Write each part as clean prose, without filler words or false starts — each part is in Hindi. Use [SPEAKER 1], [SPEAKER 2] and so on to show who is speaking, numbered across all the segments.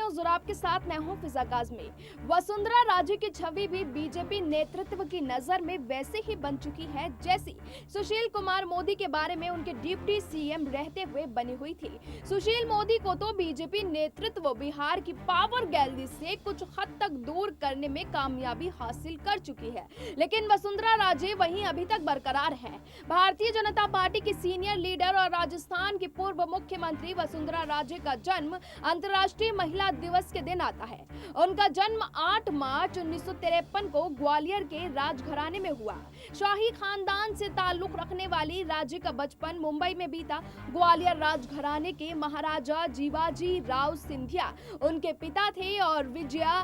[SPEAKER 1] न्यूज और आपके साथ मैं हूं फिजा काज़मी। वसुंधरा राजे की छवि भी बीजेपी नेतृत्व की नजर में वैसे ही बन चुकी है जैसी सुशील कुमार मोदी के बारे में उनके डिप्टी सीएम रहते हुए बनी हुई थी। सुशील मोदी को तो बीजेपी नेतृत्व बिहार की पावर गैलरी से कुछ हद तक दूर करने में कामयाबी हासिल कर चुकी है, लेकिन वसुंधरा राजे वहीं अभी तक बरकरार हैं। भारतीय जनता पार्टी की सीनियर लीडर और राजस्थान की पूर्व मुख्यमंत्री वसुंधरा राजे का जन्म अंतर्राष्ट्रीय महिला दिवस के दिन आता है। उनका जन्म 8 मार्च 1953 को ग्वालियर के राजघराने में हुआ। शाही खानदान से ताल्लुक रखने वाली राजे का बचपन मुंबई में बीता। ग्वालियर राजघराने के महाराजा जीवाजी राव सिंधिया उनके पिता थे और विजया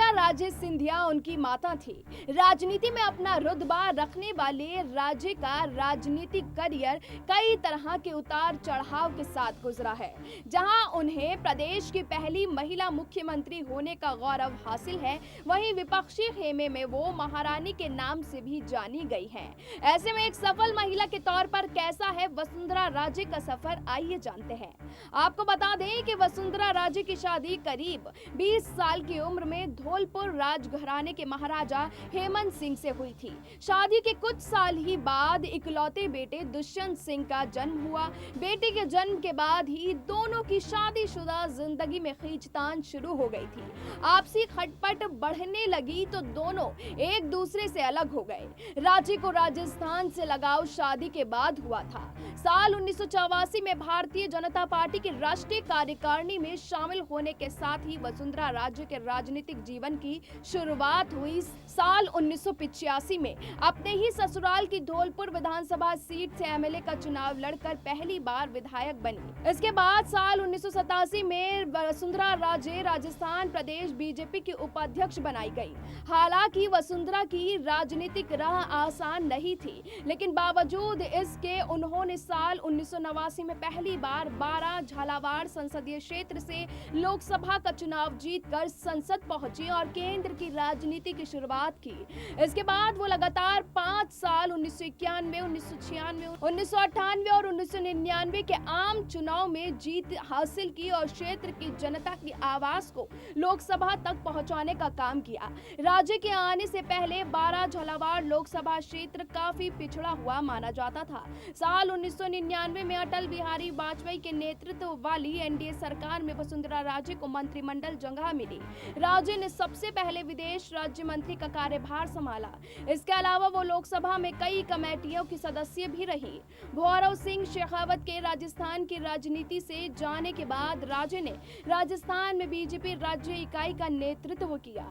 [SPEAKER 1] राजे सिंधिया उनकी माता थी। राजनीति में अपना रुतबा रखने वाले राजे का राजनीतिक करियर कई तरह के उतार चढ़ाव के साथ गुजरा है। जहां उन्हें प्रदेश की पहली महिला मुख्यमंत्री होने का गौरव हासिल है, वहीं विपक्षी खेमे में वो महारानी के नाम से भी जानी गई हैं। ऐसे में एक सफल महिला के तौर पर कैसा है वसुंधरा राजे का सफर, आइए जानते हैं। आपको बता दें कि वसुंधरा राजे की शादी करीब 20 साल की उम्र में धौलपुर राजघराने के महाराजा हेमंत सिंह से हुई थी। शादी के कुछ साल ही बाद इकलौते बेटे दुष्यंत सिंह का जन्म हुआ। बेटे के जन्म के बाद ही दोनों की शादीशुदा जिंदगी में खींचतान शुरू हो गई थी। आपसी खटपट बढ़ने लगी तो दोनों एक दूसरे से अलग हो गए। राजे को राजस्थान से लगाव शादी के बाद हुआ था। साल 1984 में भारतीय जनता पार्टी की राष्ट्रीय कार्यकारिणी में शामिल होने के साथ ही वसुंधरा राजे के राजनीतिक जीवन की शुरुआत हुई। साल 1985 में अपने ही ससुराल की धौलपुर विधानसभा सीट से एमएलए का चुनाव लड़कर पहली बार विधायक बनी। इसके बाद साल 1987 में वसुंधरा राजे राजस्थान प्रदेश बीजेपी की उपाध्यक्ष बनाई गई। हालांकि वसुंधरा की राजनीतिक राह आसान नहीं थी, लेकिन बावजूद इसके उन्होंने साल 1989 में पहली बार 12 झालावाड़ संसदीय क्षेत्र से लोकसभा का चुनाव जीतकर संसद पहुंची और केंद्र की राजनीति की शुरुआत की। इसके बाद वो लगातार 5 साल 1991, 1996, 1998 और 1999 के आम चुनाव में जीत हासिल की और क्षेत्र की जनता की आवाज को लोकसभा तक पहुंचाने का काम किया। राज्य के आने से पहले 12 झालावाड़ लोकसभा क्षेत्र काफी पिछड़ा हुआ माना जाता था। साल 1999 में अटल बिहारी वाजपेयी के नेतृत्व वाली एनडीए सरकार में वसुंधरा राजे को मंत्रिमंडल जगह मिली। राजे ने सबसे पहले विदेश राज्य मंत्री का कार्यभार संभाला। इसके अलावा वो लोकसभा में कई कमेटियों की सदस्य भी रही। भौरव सिंह शेखावत के राजस्थान की राजनीति से जाने के बाद राजे ने राजस्थान में बीजेपी राज्य इकाई का नेतृत्व किया।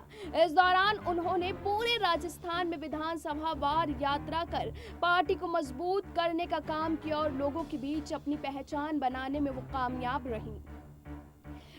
[SPEAKER 1] इस दौरान उन्होंने पूरे राजस्थान में विधानसभा वार यात्रा कर पार्टी को मजबूत करने का काम किया और लोगों के बीच अपनी पहचान बनाने में वो कामयाब रही।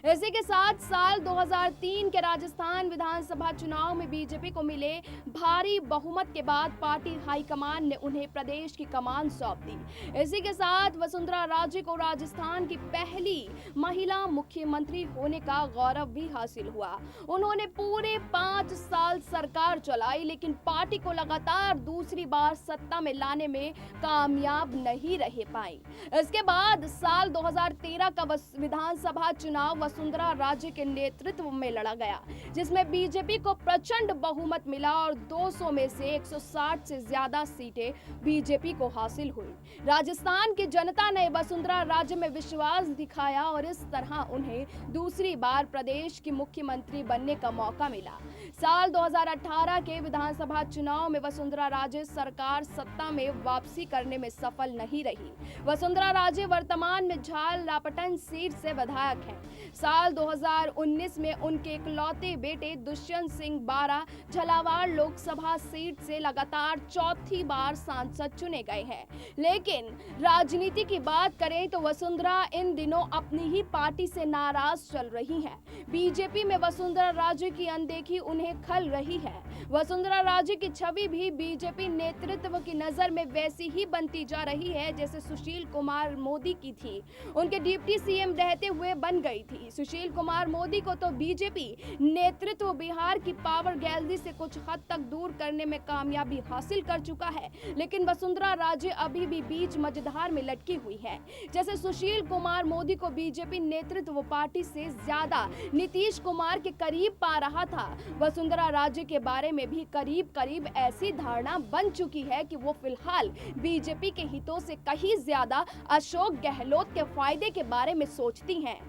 [SPEAKER 1] इसी के साथ साल 2003 के राजस्थान विधानसभा चुनाव में बीजेपी को मिले भारी बहुमत के बाद पार्टी हाईकमान ने उन्हें प्रदेश की कमान सौंप दी। इसी के साथ वसुंधरा राजे को राजस्थान की पहली महिला मुख्यमंत्री होने का गौरव भी हासिल हुआ। उन्होंने पूरे 5 साल सरकार चलाई, लेकिन पार्टी को लगातार दूसरी बार सत्ता में लाने में कामयाब नहीं रह पाई। इसके बाद साल 2013 का विधानसभा चुनाव वसुंधरा राजे के नेतृत्व में लड़ा गया, जिसमें बीजेपी को प्रचंड बहुमत मिला और 200 में से 160 से ज्यादा सीटें बीजेपी को हासिल हुई। राजस्थान की जनता ने वसुंधरा राजे में विश्वास दिखाया और इस तरह उन्हें दूसरी बार प्रदेश की मुख्यमंत्री बनने का मौका मिला। साल 2018 के विधानसभा चुनाव में वसुंधरा राजे सरकार सत्ता में वापसी करने में सफल नहीं रही। वसुंधरा राजे वर्तमान में झालरापाटन सीट से विधायक हैं। साल 2019 में उनके इकलौते बेटे दुष्यंत सिंह 12 झालावाड़ लोकसभा सीट से लगातार चौथी बार सांसद चुने गए हैं। लेकिन राजनीति की बात करें तो वसुंधरा इन दिनों अपनी ही पार्टी से नाराज चल रही हैं। बीजेपी में वसुंधरा राजे की अनदेखी उन्हें खल रही है। वसुंधरा राजे की छवि भी बीजेपी नेतृत्व की नजर में वैसी ही बनती जा रही है जैसे सुशील कुमार मोदी की थी, उनके डिप्टी सीएम रहते हुए बन गई थी। सुशील कुमार मोदी को तो बीजेपी नेतृत्व बिहार की पावर गैलरी से कुछ हद तक दूर करने में कामयाबी हासिल कर चुका है, लेकिन वसुंधरा राजे अभी भी बीच मझधार में लटकी हुई है। जैसे सुशील कुमार मोदी को बीजेपी नेतृत्व पार्टी से ज्यादा नीतीश कुमार के करीब पा रहा था, वसुंधरा राजे के बारे में भी करीब करीब ऐसी धारणा बन चुकी है कि वो फिलहाल बीजेपी के हितों से कहीं ज्यादा अशोक गहलोत के फायदे के बारे में सोचती हैं।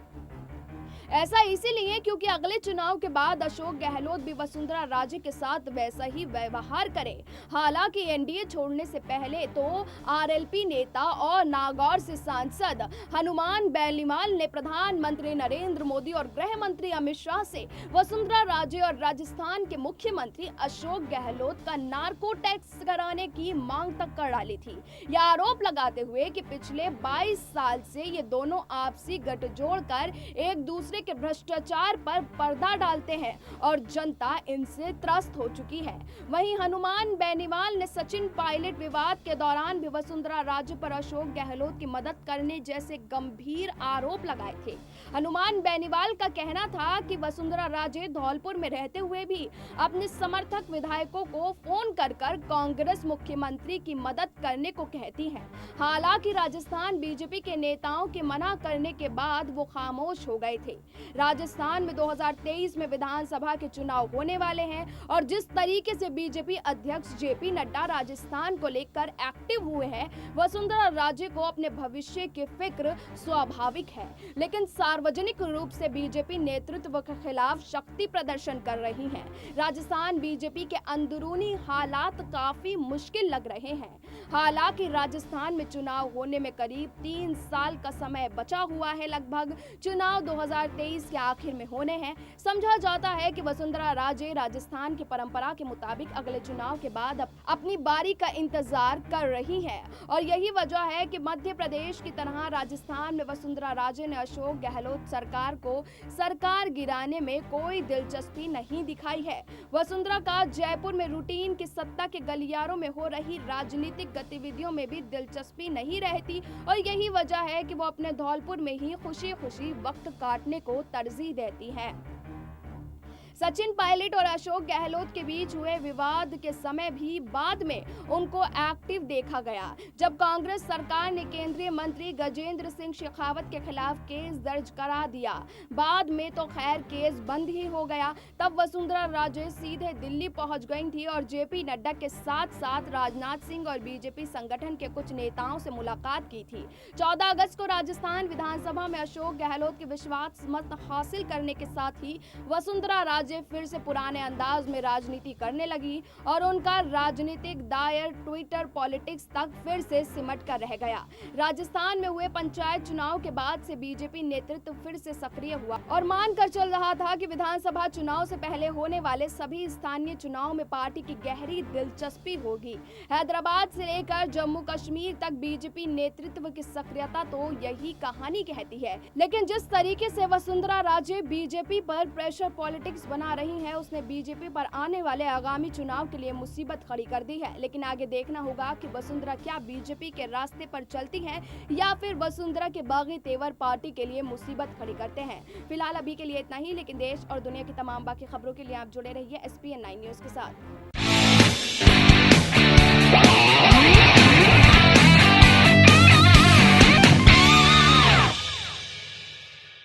[SPEAKER 1] ऐसा इसीलिए क्योंकि अगले चुनाव के बाद अशोक गहलोत भी वसुंधरा राजे के साथ वैसा ही व्यवहार करे। हालांकि एनडीए छोड़ने से पहले तो आरएलपी नेता और नागौर से सांसद हनुमान बेनीवाल ने प्रधानमंत्री नरेंद्र मोदी और गृह मंत्री अमित शाह से वसुंधरा राजे और राजस्थान के मुख्यमंत्री अशोक गहलोत का नार्को टैक्स कराने की मांग तक कर डाली थी। यह आरोप लगाते हुए कि पिछले 22 साल से ये दोनों आपसी गठजोड़ कर एक दूसरे के भ्रष्टाचार पर पर्दा डालते हैं और जनता इनसे त्रस्त हो चुकी है। वहीं हनुमान बेनीवाल ने सचिन पायलट विवाद के दौरान भी वसुंधरा राजे पर अशोक गहलोत की मदद करने जैसे गंभीर आरोप लगाए थे। हनुमान बेनीवाल का कहना था कि वसुंधरा राजे धौलपुर में रहते हुए भी अपने समर्थक विधायकों को फोन कर कांग्रेस मुख्यमंत्री की मदद करने को कहती हैं। हालांकि राजस्थान बीजेपी के नेताओं के मना करने के बाद वो खामोश हो गए थे। राजस्थान में 2023 में विधानसभा के चुनाव होने वाले हैं और जिस तरीके से बीजेपी अध्यक्ष जेपी नड्डा राजस्थान को लेकर एक्टिव हुए हैं, वसुंधरा राजे को अपने भविष्य की फिक्र स्वाभाविक है, लेकिन सार्वजनिक रूप से बीजेपी नेतृत्व के खिलाफ शक्ति प्रदर्शन कर रही हैं। राजस्थान बीजेपी के अंदरूनी हालात काफी मुश्किल लग रहे हैं। हालांकि राजस्थान में चुनाव होने में करीब 3 साल का समय बचा हुआ है। लगभग चुनाव 2023 के आखिर में होने हैं। समझा जाता है कि वसुंधरा राजे राजस्थान की परंपरा के मुताबिक अगले चुनाव के बाद अपनी बारी का इंतजार कर रही है और यही वजह है कि मध्य प्रदेश की तरह राजस्थान में वसुंधरा राजे ने अशोक गहलोत सरकार को सरकार गिराने में कोई दिलचस्पी नहीं दिखाई है। वसुंधरा का जयपुर में रूटीन की सत्ता के गलियारों में हो रही राजनीतिक गतिविधियों में भी दिलचस्पी नहीं रहती और यही वजह है कि वो अपने धौलपुर में ही खुशी खुशी वक्त काटने को तरजीह देती हैं। सचिन पायलट और अशोक गहलोत के बीच हुए विवाद के समय भी बाद में उनको एक्टिव देखा गया, जब कांग्रेस सरकार ने केंद्रीय मंत्री गजेंद्र सिंह शेखावत के खिलाफ केस दर्ज करा दिया। बाद में तो खैर केस बंद ही हो गया। तब वसुंधरा राजे सीधे दिल्ली पहुंच गई थी और जेपी नड्डा के साथ साथ राजनाथ सिंह और बीजेपी संगठन के कुछ नेताओं से मुलाकात की थी। 14 अगस्त को राजस्थान विधानसभा में अशोक गहलोत के विश्वास मत हासिल करने के साथ ही वसुंधरा राजे फिर से पुराने अंदाज में राजनीति करने लगी और उनका राजनीतिक दायर ट्विटर पॉलिटिक्स तक फिर से सिमट कर रह गया। राजस्थान में हुए पंचायत चुनाव के बाद से बीजेपी नेतृत्व फिर से सक्रिय हुआ और मानकर चल रहा था कि विधानसभा चुनाव से पहले होने वाले सभी स्थानीय चुनाव में पार्टी की गहरी दिलचस्पी होगी। हैदराबाद से लेकर जम्मू कश्मीर तक बीजेपी नेतृत्व की सक्रियता तो यही कहानी कहती है। लेकिन जिस तरीके से वसुंधरा राजे बीजेपी पर प्रेशर पॉलिटिक्स बना रही है, उसने बीजेपी पर आने वाले आगामी चुनाव के लिए मुसीबत खड़ी कर दी है। लेकिन आगे देखना होगा कि वसुंधरा क्या बीजेपी के रास्ते पर चलती हैं या फिर वसुंधरा के बागी तेवर पार्टी के लिए मुसीबत खड़ी करते हैं। फिलहाल अभी के लिए इतना ही, लेकिन देश और दुनिया की तमाम बाकी खबरों के लिए आप जुड़े रहिए SPN9 न्यूज के साथ।